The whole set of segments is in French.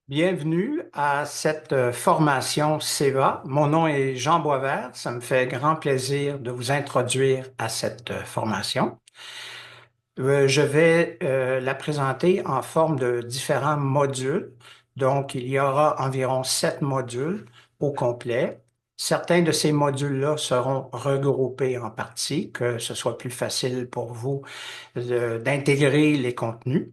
Bienvenue à cette formation CEVA. Mon nom est Jean Boisvert. Ça me fait grand plaisir de vous introduire à cette formation. Je vais la présenter en forme de différents modules. Donc, il y aura environ 7 modules au complet. Certains de ces modules-là seront regroupés en parties, que ce soit plus facile pour vous d'intégrer les contenus.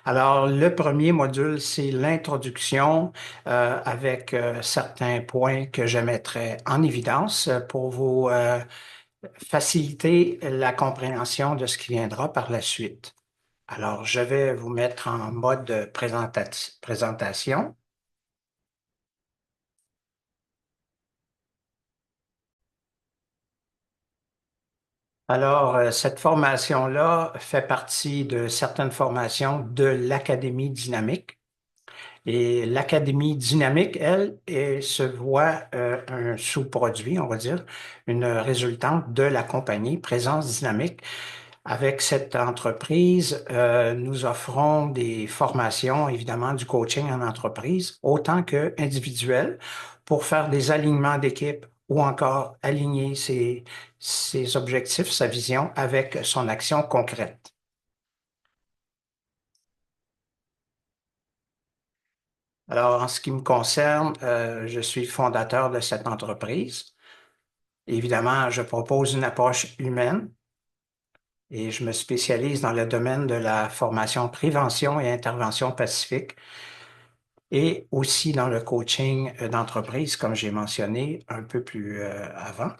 Alors, le premier module, c'est l'introduction avec certains points que je mettrai en évidence pour vous faciliter la compréhension de ce qui viendra par la suite. Alors, je vais vous mettre en mode présentation. Alors, cette formation-là fait partie de certaines formations de l'Académie dynamique. Et l'Académie dynamique, elle se voit un sous-produit, on va dire, une résultante de la compagnie Présence Dynamique. Avec cette entreprise, nous offrons des formations, évidemment, du coaching en entreprise, autant que individuel, pour faire des alignements d'équipe ou encore aligner ses objectifs, sa vision avec son action concrète. Alors, en ce qui me concerne, je suis fondateur de cette entreprise. Évidemment, je propose une approche humaine et je me spécialise dans le domaine de la formation prévention et intervention pacifique et aussi dans le coaching d'entreprise, comme j'ai mentionné un peu plus avant.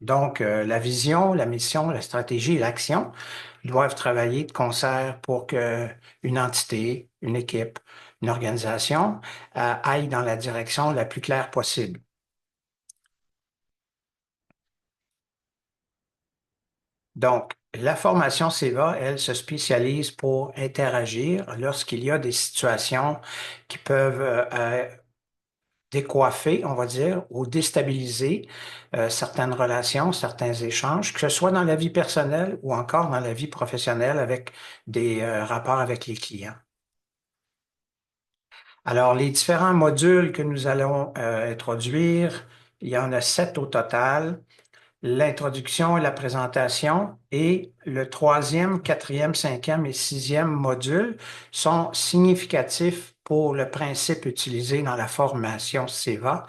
Donc, la vision, la mission, la stratégie et l'action doivent travailler de concert pour que une entité, une équipe, une organisation aille dans la direction la plus claire possible. Donc, la formation CEVA, elle, se spécialise pour interagir lorsqu'il y a des situations qui peuvent décoiffer, on va dire, ou déstabiliser certaines relations, certains échanges, que ce soit dans la vie personnelle ou encore dans la vie professionnelle avec des rapports avec les clients. Alors, les différents modules que nous allons introduire, il y en a 7 au total. L'introduction et la présentation et le troisième, quatrième, cinquième et sixième module sont significatifs pour le principe utilisé dans la formation CEVA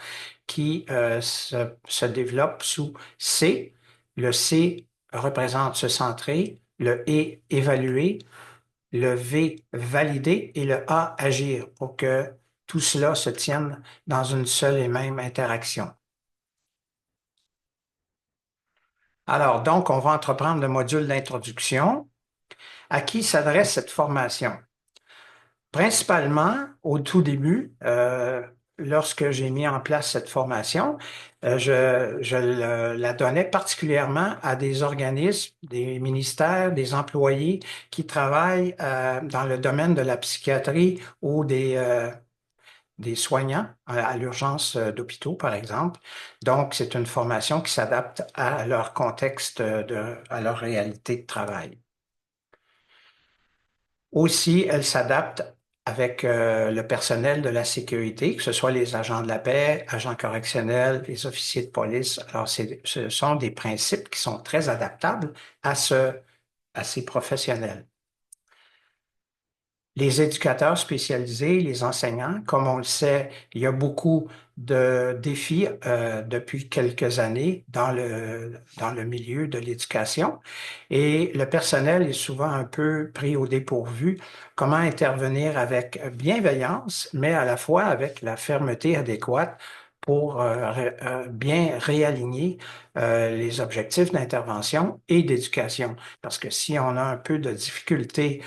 qui se développe sous C. Le C représente se centrer, le E évaluer, le V valider et le A agir pour que tout cela se tienne dans une seule et même interaction. Alors, donc, on va entreprendre le module d'introduction. À qui s'adresse cette formation? Principalement, au tout début, lorsque j'ai mis en place cette formation, la donnais particulièrement à des organismes, des ministères, des employés qui travaillent dans le domaine de la psychiatrie ou des soignants à l'urgence d'hôpitaux, par exemple. Donc, c'est une formation qui s'adapte à leur contexte, à leur réalité de travail. Aussi, elle s'adapte avec le personnel de la sécurité, que ce soit les agents de la paix, agents correctionnels, les officiers de police. Alors, ce sont des principes qui sont très adaptables à ces professionnels. Les éducateurs spécialisés, les enseignants, comme on le sait, il y a beaucoup de défis depuis quelques années dans le milieu de l'éducation et le personnel est souvent un peu pris au dépourvu. Comment intervenir avec bienveillance, mais à la fois avec la fermeté adéquate pour bien réaligner les objectifs d'intervention et d'éducation. Parce que si on a un peu de difficulté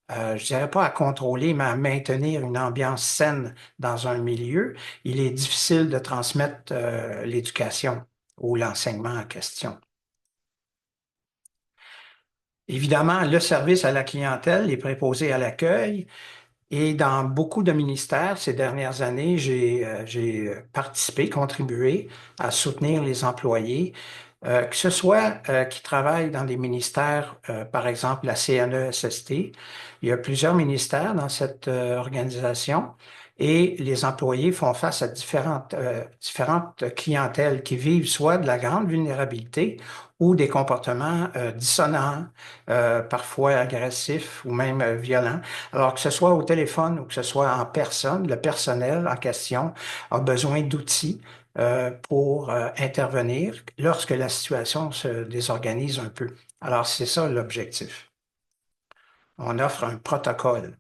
je dirais pas à contrôler, mais à maintenir une ambiance saine dans un milieu, il est difficile de transmettre l'éducation ou l'enseignement en question. Évidemment, le service à la clientèle, les préposés à l'accueil, et dans beaucoup de ministères, ces dernières années, j'ai participé, contribué à soutenir les employés que ce soit qui travaillent dans des ministères, par exemple la CNESST. Il y a plusieurs ministères dans cette organisation et les employés font face à différentes clientèles qui vivent soit de la grande vulnérabilité ou des comportements dissonants, parfois agressifs ou même violents. Alors que ce soit au téléphone ou que ce soit en personne, le personnel en question a besoin d'outils pour intervenir lorsque la situation se désorganise un peu. Alors, c'est ça l'objectif. On offre un protocole.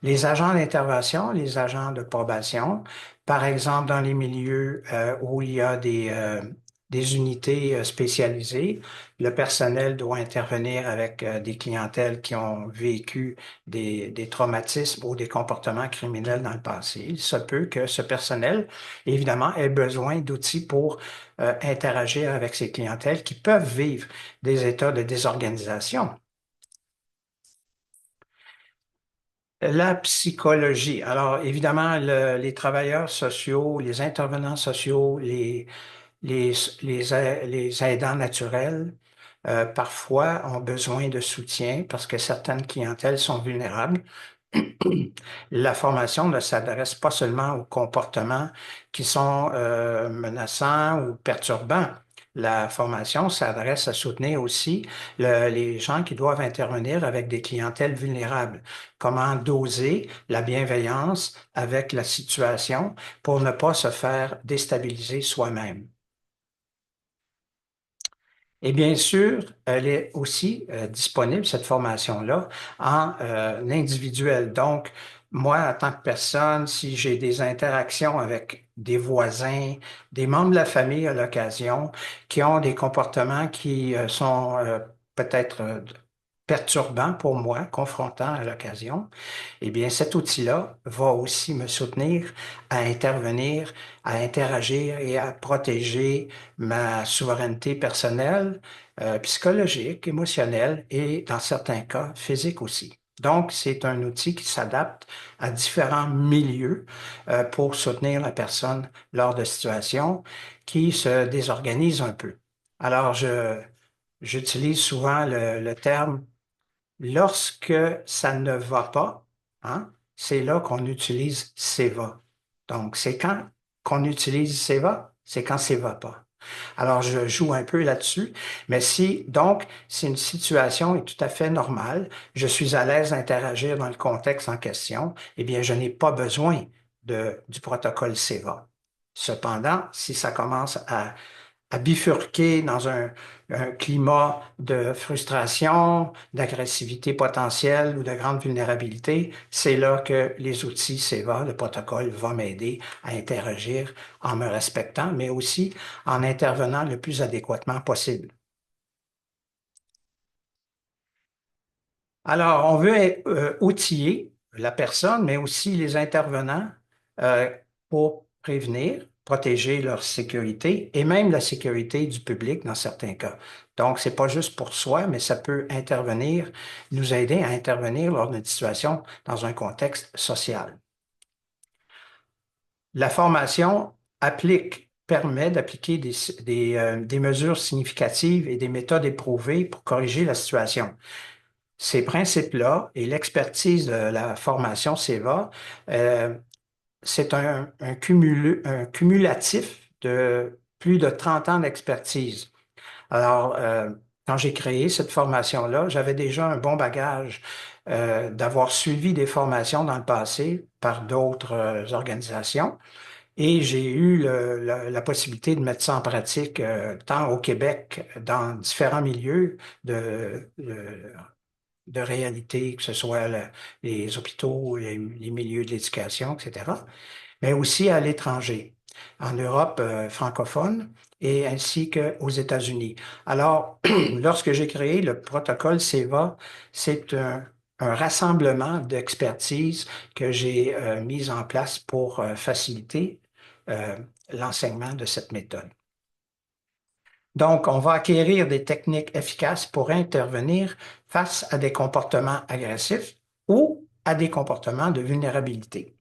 Les agents d'intervention, les agents de probation, par exemple dans les milieux où il y a des unités spécialisées, le personnel doit intervenir avec des clientèles qui ont vécu des traumatismes ou des comportements criminels dans le passé. Il se peut que ce personnel, évidemment, ait besoin d'outils pour interagir avec ces clientèles qui peuvent vivre des états de désorganisation. La psychologie. Alors, évidemment, les travailleurs sociaux, les intervenants sociaux, les, les aidants naturels, parfois ont besoin de soutien parce que certaines clientèles sont vulnérables. La formation ne s'adresse pas seulement aux comportements qui sont menaçants ou perturbants. La formation s'adresse à soutenir aussi les gens qui doivent intervenir avec des clientèles vulnérables. Comment doser la bienveillance avec la situation pour ne pas se faire déstabiliser soi-même. Et bien sûr, elle est aussi disponible, cette formation-là, en individuel. Donc, moi, en tant que personne, si j'ai des interactions avec des voisins, des membres de la famille à l'occasion, qui ont des comportements qui sont peut-être perturbants pour moi, confrontants à l'occasion, eh bien, cet outil-là va aussi me soutenir à intervenir, à interagir et à protéger ma souveraineté personnelle, psychologique, émotionnelle et, dans certains cas, physique aussi. Donc, c'est un outil qui s'adapte à différents milieux pour soutenir la personne lors de situations qui se désorganisent un peu. Alors, j'utilise souvent le terme lorsque ça ne va pas, hein, c'est là qu'on utilise SEVA. Donc, c'est quand qu'on utilise SEVA, c'est quand ça va pas. Alors, je joue un peu là-dessus, mais si une situation est tout à fait normale, je suis à l'aise d'interagir dans le contexte en question, eh bien, je n'ai pas besoin du protocole SEVA. Cependant, si ça commence à bifurquer dans un climat de frustration, d'agressivité potentielle ou de grande vulnérabilité, c'est là que les outils SEVA, le protocole, va m'aider à interagir en me respectant, mais aussi en intervenant le plus adéquatement possible. Alors, on veut outiller la personne, mais aussi les intervenants euh, pour prévenir, protéger leur sécurité et même la sécurité du public dans certains cas. Donc, c'est pas juste pour soi, mais ça peut intervenir, nous aider à intervenir lors d'une situation dans un contexte social. La formation permet d'appliquer des mesures significatives et des méthodes éprouvées pour corriger la situation. Ces principes-là et l'expertise de la formation SEVA, euh, c'est un cumulatif de plus de 30 ans d'expertise. Alors, quand j'ai créé cette formation-là, j'avais déjà un bon bagage d'avoir suivi des formations dans le passé par d'autres organisations. Et j'ai eu la possibilité de mettre ça en pratique tant au Québec, dans différents milieux de réalité, que ce soit les hôpitaux, les milieux de l'éducation, etc., mais aussi à l'étranger, en Europe francophone et ainsi qu'aux États-Unis. Alors, lorsque j'ai créé le protocole SEVA, c'est un rassemblement d'expertise que j'ai mis en place pour faciliter l'enseignement de cette méthode. Donc, on va acquérir des techniques efficaces pour intervenir face à des comportements agressifs ou à des comportements de vulnérabilité.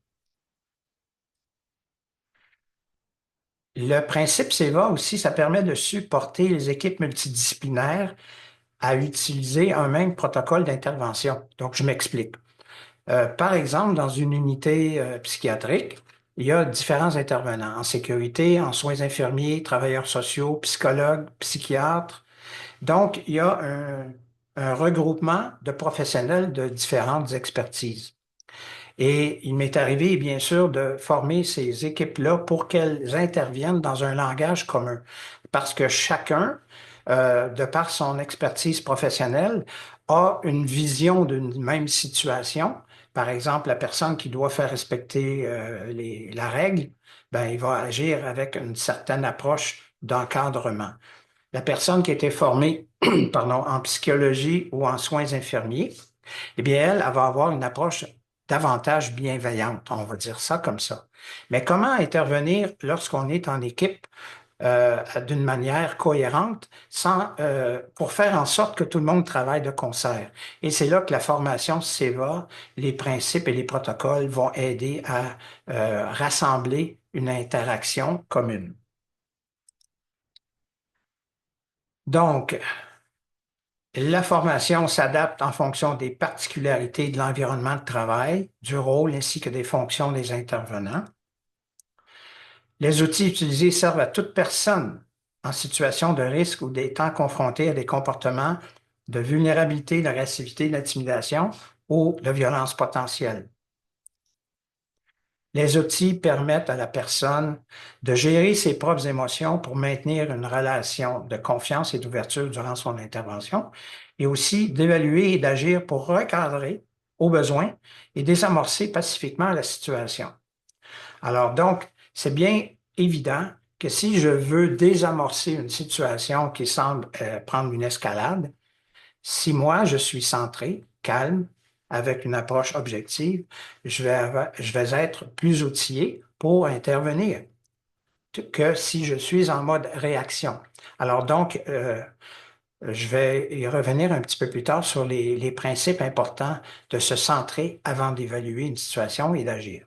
Le principe SEVA aussi, ça permet de supporter les équipes multidisciplinaires à utiliser un même protocole d'intervention. Donc, je m'explique. Par exemple, dans une unité psychiatrique, il y a différents intervenants en sécurité, en soins infirmiers, travailleurs sociaux, psychologues, psychiatres. Donc, il y a un regroupement de professionnels de différentes expertises. Et il m'est arrivé, bien sûr, de former ces équipes-là pour qu'elles interviennent dans un langage commun. Parce que chacun, de par son expertise professionnelle, a une vision d'une même situation. Par exemple, la personne qui doit faire respecter la règle, ben, il va agir avec une certaine approche d'encadrement. La personne qui a été formée, pardon, en psychologie ou en soins infirmiers, eh bien, elle va avoir une approche davantage bienveillante, on va dire ça comme ça. Mais comment intervenir lorsqu'on est en équipe d'une manière cohérente pour faire en sorte que tout le monde travaille de concert? Et c'est là que la formation SEVA, les principes et les protocoles vont aider à rassembler une interaction commune. Donc, la formation s'adapte en fonction des particularités de l'environnement de travail, du rôle ainsi que des fonctions des intervenants. Les outils utilisés servent à toute personne en situation de risque ou étant confrontée à des comportements de vulnérabilité, d'agressivité, d'intimidation ou de violence potentielle. Les outils permettent à la personne de gérer ses propres émotions pour maintenir une relation de confiance et d'ouverture durant son intervention et aussi d'évaluer et d'agir pour recadrer au besoin et désamorcer pacifiquement la situation. Alors donc, c'est bien évident que si je veux désamorcer une situation qui semble prendre une escalade, si moi, je suis centré, calme, avec une approche objective, je vais être plus outillé pour intervenir que si je suis en mode réaction. Alors donc, je vais y revenir un petit peu plus tard sur les principes importants de se centrer avant d'évaluer une situation et d'agir.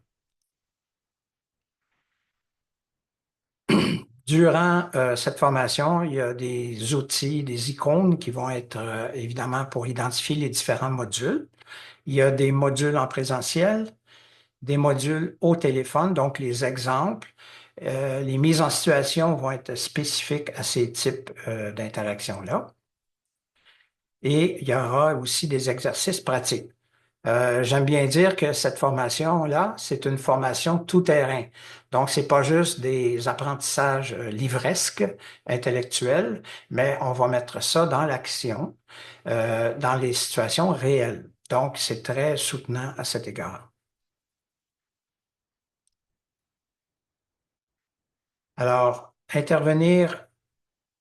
Durant cette formation, il y a des outils, des icônes qui vont être évidemment pour identifier les différents modules. Il y a des modules en présentiel, des modules au téléphone, donc les exemples. Les mises en situation vont être spécifiques à ces types d'interactions-là. Et il y aura aussi des exercices pratiques. J'aime bien dire que cette formation-là, c'est une formation tout-terrain. Donc, c'est pas juste des apprentissages livresques, intellectuels, mais on va mettre ça dans l'action, dans les situations réelles. Donc, c'est très soutenant à cet égard. Alors, intervenir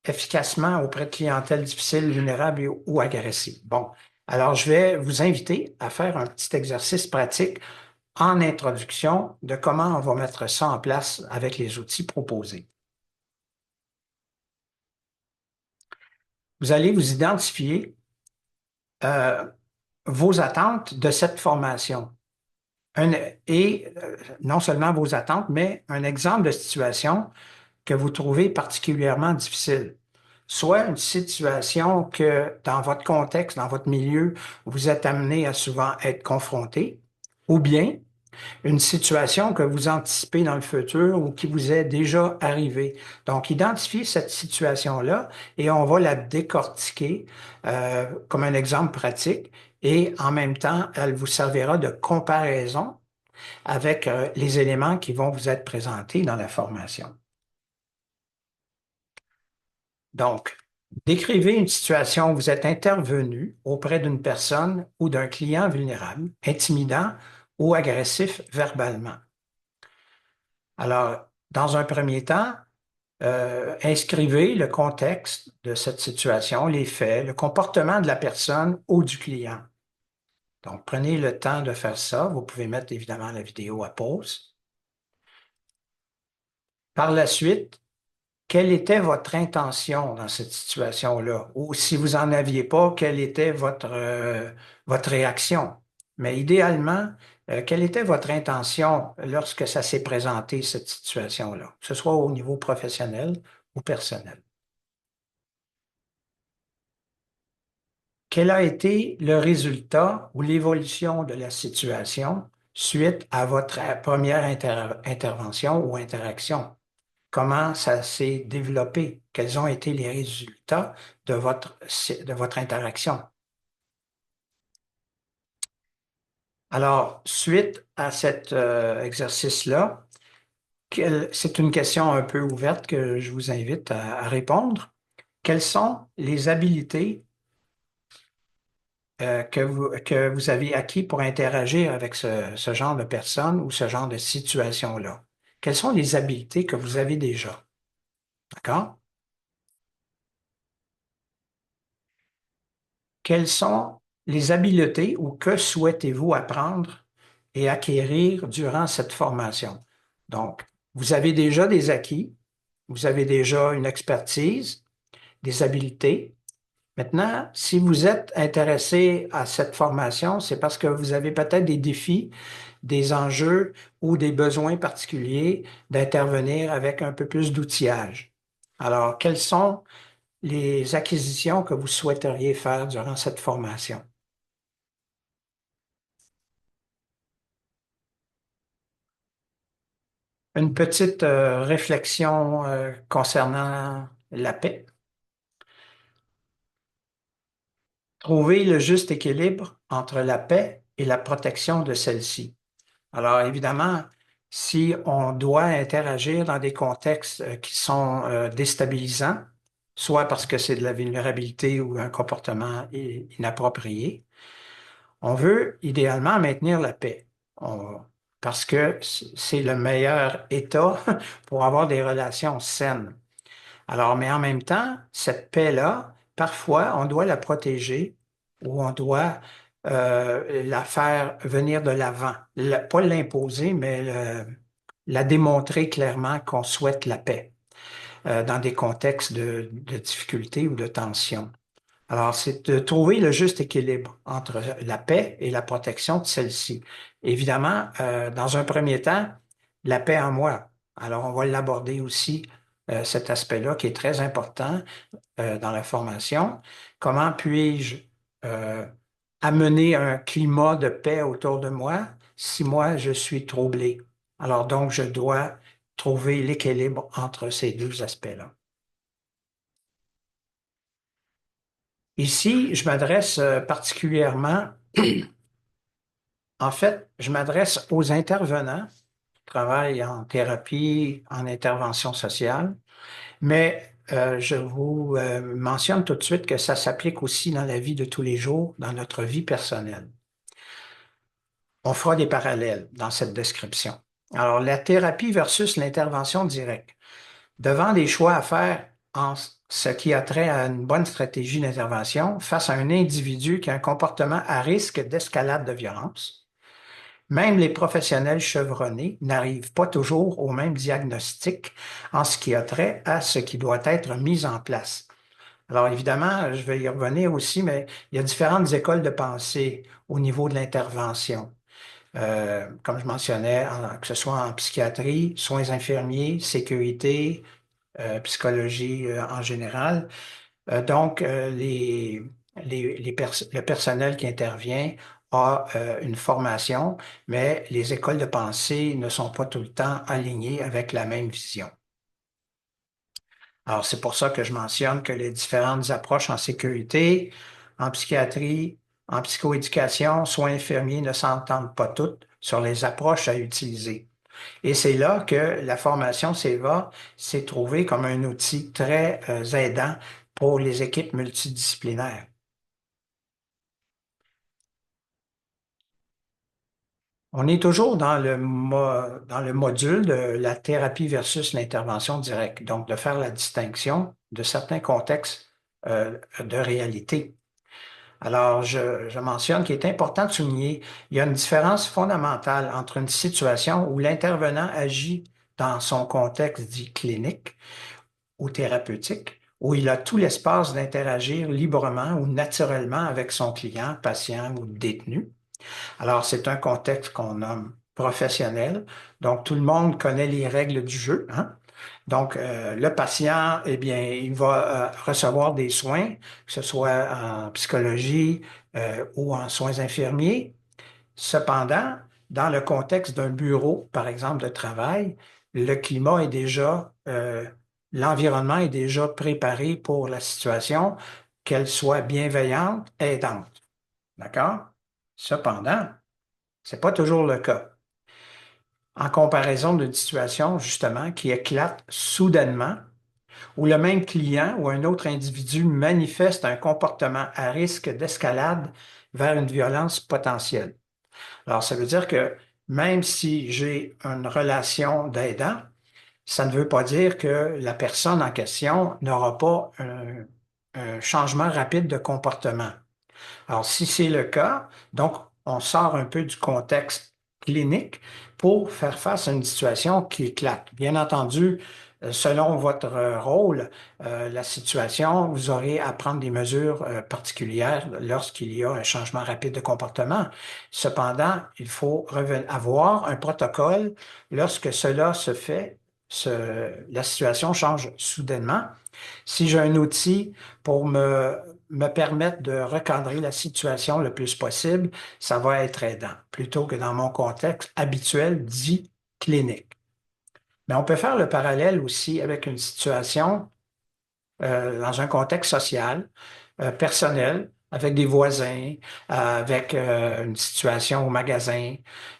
efficacement auprès de clientèle difficile, vulnérable ou agressive. Bon, alors je vais vous inviter à faire un petit exercice pratique en introduction de comment on va mettre ça en place avec les outils proposés. Vous allez vous identifier euh, vos attentes de cette formation. Non seulement vos attentes, mais un exemple de situation que vous trouvez particulièrement difficile. Soit une situation que dans votre contexte, dans votre milieu, vous êtes amené à souvent être confronté, ou bien une situation que vous anticipez dans le futur ou qui vous est déjà arrivée. Donc, identifiez cette situation-là et on va la décortiquer comme un exemple pratique et en même temps, elle vous servira de comparaison avec les éléments qui vont vous être présentés dans la formation. Donc, décrivez une situation où vous êtes intervenu auprès d'une personne ou d'un client vulnérable, intimidant ou agressif verbalement. Alors, dans un premier temps, inscrivez le contexte de cette situation, les faits, le comportement de la personne ou du client. Donc, prenez le temps de faire ça. Vous pouvez mettre évidemment la vidéo à pause. Par la suite, quelle était votre intention dans cette situation-là? Ou si vous n'en aviez pas, quelle était votre réaction? Mais idéalement, quelle était votre intention lorsque ça s'est présenté, cette situation-là, que ce soit au niveau professionnel ou personnel? Quel a été le résultat ou l'évolution de la situation suite à votre première intervention ou interaction? Comment ça s'est développé? Quels ont été les résultats de votre interaction? Alors, suite à cet exercice-là, c'est une question un peu ouverte que je vous invite à répondre. Quelles sont les habiletés que vous avez acquis pour interagir avec ce genre de personnes ou ce genre de situation-là? Quelles sont les habiletés que vous avez déjà? D'accord? Quelles sont les habiletés ou que souhaitez-vous apprendre et acquérir durant cette formation? Donc, vous avez déjà des acquis, vous avez déjà une expertise, des habiletés. Maintenant, si vous êtes intéressé à cette formation, c'est parce que vous avez peut-être des défis, des enjeux ou des besoins particuliers d'intervenir avec un peu plus d'outillage. Alors, quelles sont les acquisitions que vous souhaiteriez faire durant cette formation? Une petite réflexion concernant la paix. Trouver le juste équilibre entre la paix et la protection de celle-ci. Alors évidemment, si on doit interagir dans des contextes qui sont déstabilisants, soit parce que c'est de la vulnérabilité ou un comportement inapproprié, on veut idéalement maintenir la paix. Parce que c'est le meilleur état pour avoir des relations saines. Alors, mais en même temps, cette paix-là, parfois, on doit la protéger ou on doit la faire venir de l'avant. Pas l'imposer, mais la démontrer clairement qu'on souhaite la paix dans des contextes de difficulté ou de tension. Alors, c'est de trouver le juste équilibre entre la paix et la protection de celle-ci. Évidemment, dans un premier temps, la paix en moi. Alors, on va l'aborder aussi, cet aspect-là qui est très important dans la formation. Comment puis-je euh, amener un climat de paix autour de moi si moi, je suis troublé? Alors, donc, je dois trouver l'équilibre entre ces deux aspects-là. Ici, je m'adresse particulièrement, en fait, je m'adresse aux intervenants qui travaillent en thérapie, en intervention sociale, mais je vous mentionne tout de suite que ça s'applique aussi dans la vie de tous les jours, dans notre vie personnelle. On fera des parallèles dans cette description. Alors, la thérapie versus l'intervention directe. Devant des choix à faire en ce qui a trait à une bonne stratégie d'intervention face à un individu qui a un comportement à risque d'escalade de violence, même les professionnels chevronnés n'arrivent pas toujours au même diagnostic en ce qui a trait à ce qui doit être mis en place. Alors évidemment, je vais y revenir aussi, mais il y a différentes écoles de pensée au niveau de l'intervention. Comme je mentionnais, que ce soit en psychiatrie, soins infirmiers, sécurité, psychologie en général. Donc, le personnel qui intervient a une formation, mais les écoles de pensée ne sont pas tout le temps alignées avec la même vision. Alors, c'est pour ça que je mentionne que les différentes approches en sécurité, en psychiatrie, en psychoéducation, soins infirmiers ne s'entendent pas toutes sur les approches à utiliser. Et c'est là que la formation SEVA s'est trouvée comme un outil très aidant pour les équipes multidisciplinaires. On est toujours dans le module de la thérapie versus l'intervention directe, donc de faire la distinction de certains contextes de réalité. Alors, je mentionne qu'il est important de souligner, il y a une différence fondamentale entre une situation où l'intervenant agit dans son contexte dit clinique ou thérapeutique, où il a tout l'espace d'interagir librement ou naturellement avec son client, patient ou détenu. Alors, c'est un contexte qu'on nomme professionnel. Donc, tout le monde connaît les règles du jeu, hein? Donc, le patient, eh bien, il va recevoir des soins, que ce soit en psychologie ou en soins infirmiers. Cependant, dans le contexte d'un bureau, par exemple, de travail, le climat est déjà, l'environnement est déjà préparé pour la situation, qu'elle soit bienveillante, aidante. D'accord? Cependant, c'est pas toujours le cas. En comparaison d'une situation, justement, qui éclate soudainement, où le même client ou un autre individu manifeste un comportement à risque d'escalade vers une violence potentielle. Alors, ça veut dire que même si j'ai une relation d'aidant, ça ne veut pas dire que la personne en question n'aura pas un changement rapide de comportement. Alors, si c'est le cas, donc on sort un peu du contexte clinique pour faire face à une situation qui éclate. Bien entendu, selon votre rôle, la situation, vous aurez à prendre des mesures particulières lorsqu'il y a un changement rapide de comportement. Cependant, il faut avoir un protocole lorsque cela se fait, la situation change soudainement. Si j'ai un outil pour me permettre de recadrer la situation le plus possible, ça va être aidant, plutôt que dans mon contexte habituel dit clinique. Mais on peut faire le parallèle aussi avec une situation dans un contexte social, personnel, avec des voisins, avec une situation au magasin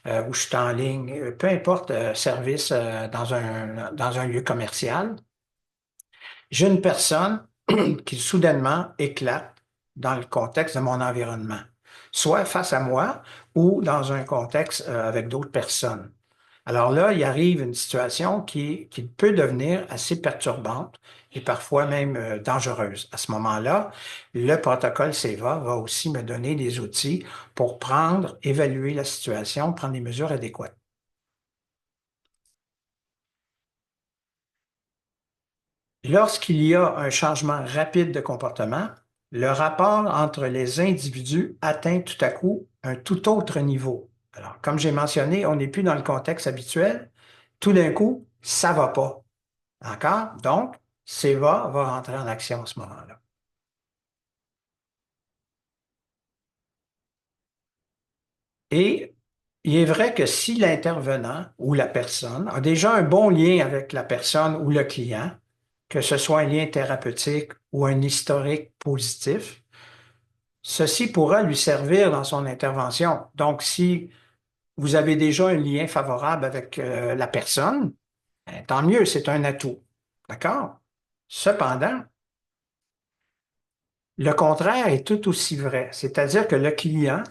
où je suis en ligne, peu importe, service dans un lieu commercial. J'ai une personne qui soudainement éclate dans le contexte de mon environnement, soit face à moi ou dans un contexte avec d'autres personnes. Alors là, il arrive une situation qui peut devenir assez perturbante et parfois même dangereuse. À ce moment-là, le protocole SEVA va aussi me donner des outils pour évaluer la situation, prendre des mesures adéquates. Lorsqu'il y a un changement rapide de comportement, le rapport entre les individus atteint tout à coup un tout autre niveau. Alors, comme j'ai mentionné, on n'est plus dans le contexte habituel. Tout d'un coup, ça va pas. D'accord? Donc, SEVA va rentrer en action à ce moment-là. Et il est vrai que si l'intervenant ou la personne a déjà un bon lien avec la personne ou le client, que ce soit un lien thérapeutique ou un historique positif, ceci pourra lui servir dans son intervention. Donc, si vous avez déjà un lien favorable avec la personne, ben, tant mieux, c'est un atout. D'accord? Cependant, le contraire est tout aussi vrai, c'est-à-dire que le client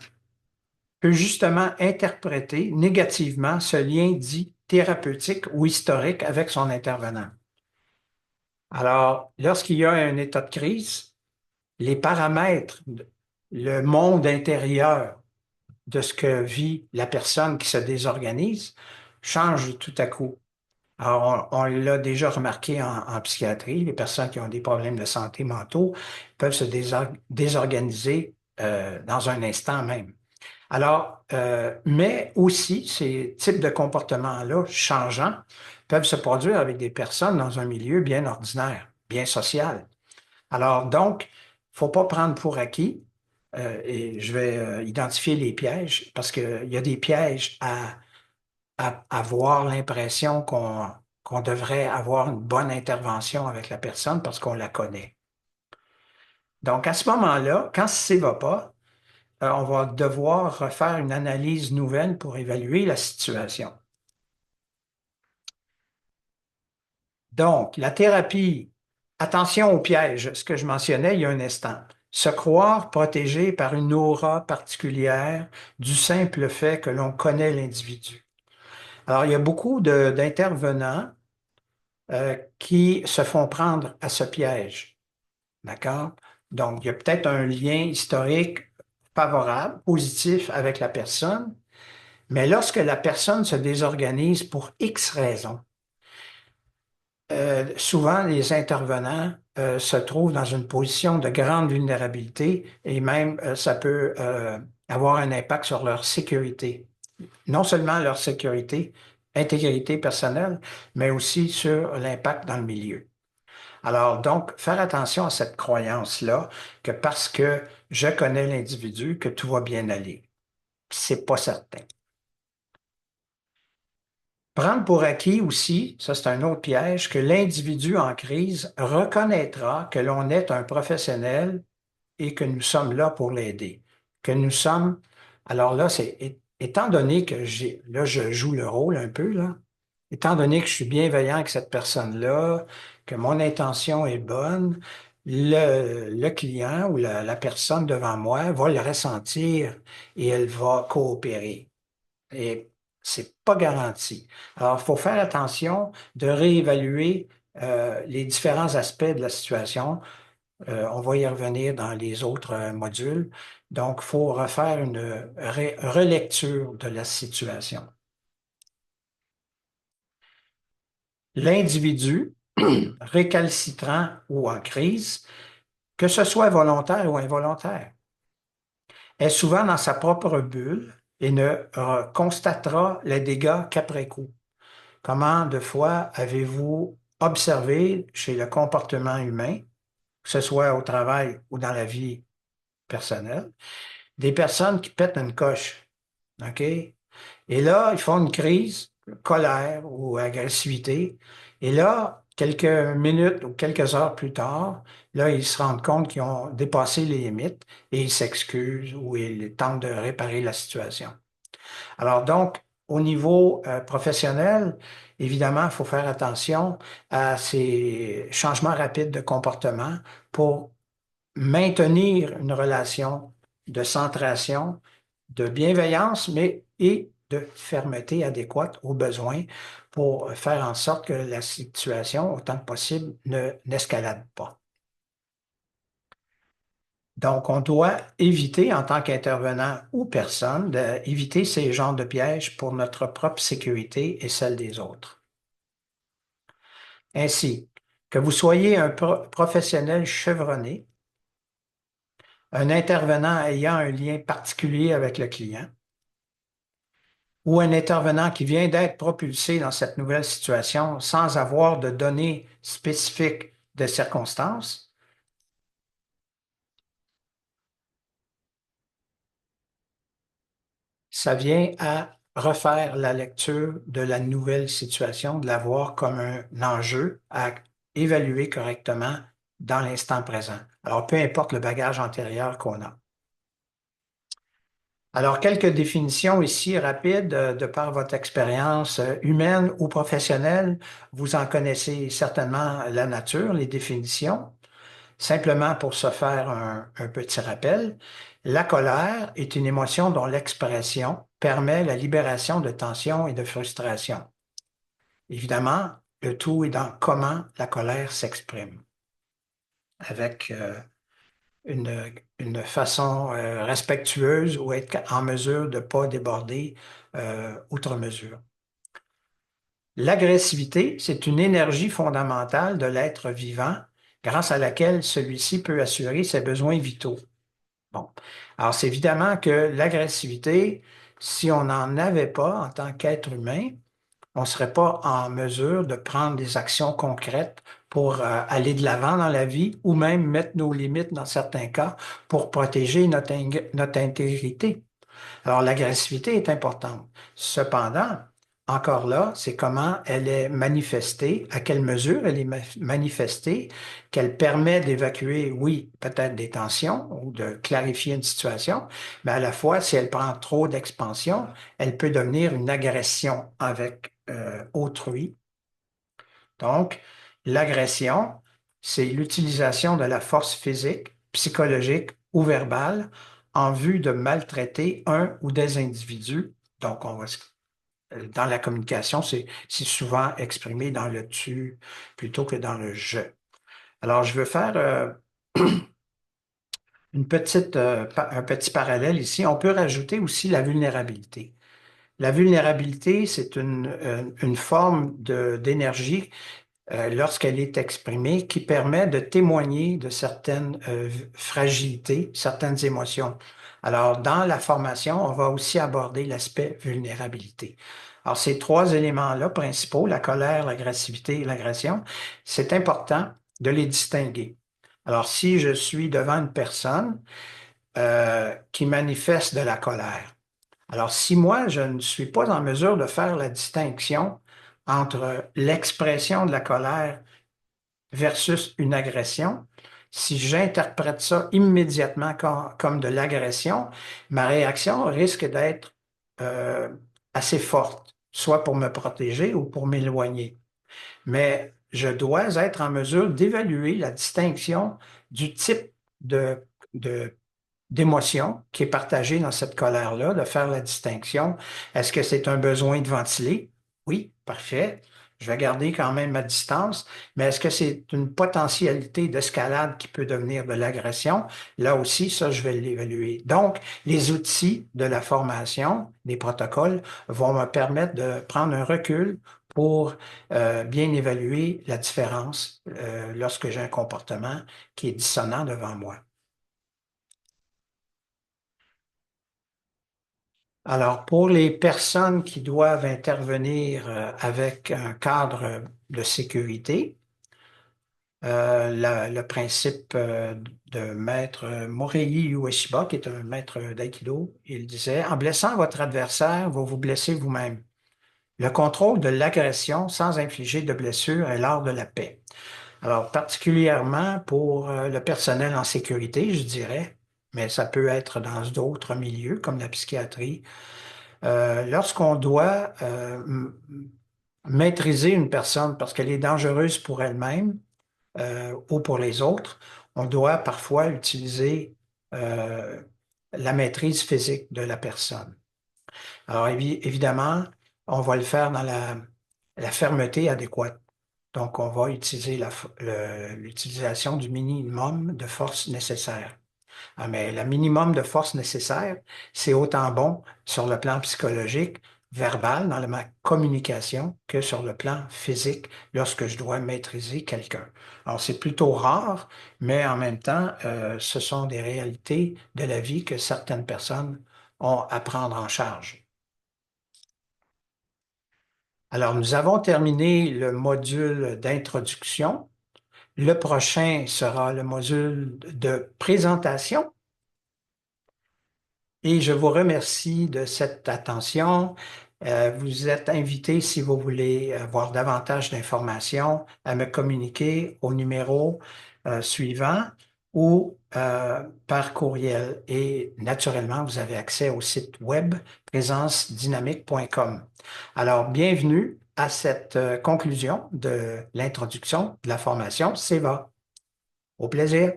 peut justement interpréter négativement ce lien dit thérapeutique ou historique avec son intervenant. Alors, lorsqu'il y a un état de crise, les paramètres, le monde intérieur de ce que vit la personne qui se désorganise change tout à coup. Alors, on l'a déjà remarqué en psychiatrie, les personnes qui ont des problèmes de santé mentaux peuvent se désorganiser dans un instant même. Alors, mais aussi, ces types de comportements-là changeants peuvent se produire avec des personnes dans un milieu bien ordinaire, bien social. Alors, donc, il ne faut pas prendre pour acquis, et je vais identifier les pièges, parce qu'il y a des pièges à avoir l'impression qu'on devrait avoir une bonne intervention avec la personne parce qu'on la connaît. Donc, à ce moment-là, quand ça ne va pas, on va devoir refaire une analyse nouvelle pour évaluer la situation. Donc, la thérapie, attention au piège, ce que je mentionnais il y a un instant. Se croire protégé par une aura particulière du simple fait que l'on connaît l'individu. Alors, il y a beaucoup d'intervenants qui se font prendre à ce piège. D'accord? Donc, il y a peut-être un lien historique favorable, positif avec la personne, mais lorsque la personne se désorganise pour X raisons, souvent les intervenants se trouvent dans une position de grande vulnérabilité et même ça peut avoir un impact sur leur sécurité. Non seulement leur sécurité, intégrité personnelle, mais aussi sur l'impact dans le milieu. Alors, donc, faire attention à cette croyance-là, que parce que je connais l'individu, que tout va bien aller. C'est pas certain. Prendre pour acquis aussi, ça c'est un autre piège, que l'individu en crise reconnaîtra que l'on est un professionnel et que nous sommes là pour l'aider. Que nous sommes. Alors là, étant donné que là, je joue le rôle un peu, là, étant donné que je suis bienveillant avec cette personne-là, que mon intention est bonne, le client ou la personne devant moi va le ressentir et elle va coopérer. Et c'est pas garanti. Alors, il faut faire attention de réévaluer les différents aspects de la situation. On va y revenir dans les autres modules. Donc, il faut refaire une relecture de la situation. L'individu, récalcitrant ou en crise, que ce soit volontaire ou involontaire, est souvent dans sa propre bulle et ne constatera les dégâts qu'après coup. Comment de fois avez-vous observé chez le comportement humain, que ce soit au travail ou dans la vie personnelle, des personnes qui pètent une coche, OK? Et là, ils font une crise, colère ou agressivité. Et là, quelques minutes ou quelques heures plus tard, là, ils se rendent compte qu'ils ont dépassé les limites et ils s'excusent ou ils tentent de réparer la situation. Alors donc, au niveau professionnel, évidemment, il faut faire attention à ces changements rapides de comportement pour maintenir une relation de centration, de bienveillance, mais et de fermeté adéquate aux besoins pour faire en sorte que la situation, autant que possible, n'escalade pas. Donc, on doit éviter, en tant qu'intervenant ou personne, d'éviter ces genres de pièges pour notre propre sécurité et celle des autres. Ainsi, que vous soyez un professionnel chevronné, un intervenant ayant un lien particulier avec le client, ou un intervenant qui vient d'être propulsé dans cette nouvelle situation sans avoir de données spécifiques de circonstances, ça vient à refaire la lecture de la nouvelle situation, de la voir comme un enjeu à évaluer correctement dans l'instant présent. Alors, peu importe le bagage antérieur qu'on a. Alors, quelques définitions ici rapides de par votre expérience humaine ou professionnelle. Vous en connaissez certainement la nature, les définitions. Simplement pour se faire un petit rappel, la colère est une émotion dont l'expression permet la libération de tensions et de frustration. Évidemment, le tout est dans comment la colère s'exprime, avec une façon respectueuse ou être en mesure de ne pas déborder outre mesure. L'agressivité, c'est une énergie fondamentale de l'être vivant grâce à laquelle celui-ci peut assurer ses besoins vitaux. Bon. Alors, c'est évidemment que l'agressivité, si on n'en avait pas en tant qu'être humain, on ne serait pas en mesure de prendre des actions concrètes pour aller de l'avant dans la vie ou même mettre nos limites dans certains cas pour protéger notre intégrité. Alors, l'agressivité est importante. Cependant, encore là, c'est comment elle est manifestée, à quelle mesure elle est manifestée, qu'elle permet d'évacuer, oui, peut-être des tensions ou de clarifier une situation, mais à la fois, si elle prend trop d'expansion, elle peut devenir une agression avec autrui. Donc, l'agression, c'est l'utilisation de la force physique, psychologique ou verbale en vue de maltraiter un ou des individus. Donc, dans la communication, c'est souvent exprimé dans le tu plutôt que dans le je. Alors, je veux faire un petit parallèle ici. On peut rajouter aussi la vulnérabilité. La vulnérabilité, c'est une forme d'énergie lorsqu'elle est exprimée qui permet de témoigner de certaines fragilités, certaines émotions. Alors, dans la formation, on va aussi aborder l'aspect vulnérabilité. Alors, ces trois éléments-là principaux, la colère, l'agressivité et l'agression, c'est important de les distinguer. Alors, si je suis devant une personne qui manifeste de la colère, alors si moi, je ne suis pas en mesure de faire la distinction entre l'expression de la colère versus une agression, si j'interprète ça immédiatement comme de l'agression, ma réaction risque d'être euh, assez forte, soit pour me protéger ou pour m'éloigner. Mais je dois être en mesure d'évaluer la distinction du type de, de d'émotion qui est partagée dans cette colère-là, de faire la distinction. Est-ce que c'est un besoin de ventiler? Oui, parfait. Je vais garder quand même ma distance, mais est-ce que c'est une potentialité d'escalade qui peut devenir de l'agression? Là aussi, ça, je vais l'évaluer. Donc, les outils de la formation, des protocoles, vont me permettre de prendre un recul pour bien évaluer la différence lorsque j'ai un comportement qui est dissonant devant moi. Alors, pour les personnes qui doivent intervenir avec un cadre de sécurité, le principe de maître Morei Ueshiba, qui est un maître d'aïkido, il disait, en blessant votre adversaire, vous vous blessez vous-même. Le contrôle de l'agression sans infliger de blessure est l'art de la paix. Alors, particulièrement pour le personnel en sécurité, je dirais, mais ça peut être dans d'autres milieux comme la psychiatrie. Lorsqu'on doit maîtriser une personne parce qu'elle est dangereuse pour elle-même ou pour les autres, on doit parfois utiliser euh, la maîtrise physique de la personne. Alors évidemment, on va le faire dans la fermeté adéquate. Donc, on va utiliser l'utilisation du minimum de force nécessaire. Ah, mais le minimum de force nécessaire, c'est autant bon sur le plan psychologique, verbal, dans ma communication, que sur le plan physique lorsque je dois maîtriser quelqu'un. Alors, c'est plutôt rare, mais en même temps, ce sont des réalités de la vie que certaines personnes ont à prendre en charge. Alors, nous avons terminé le module d'introduction. Le prochain sera le module de présentation. Et je vous remercie de cette attention. Vous êtes invité, si vous voulez avoir davantage d'informations, à me communiquer au numéro suivant ou par courriel. Et naturellement, vous avez accès au site web présencedynamique.com. Alors, bienvenue à cette conclusion de l'introduction de la formation SEVA. Au plaisir.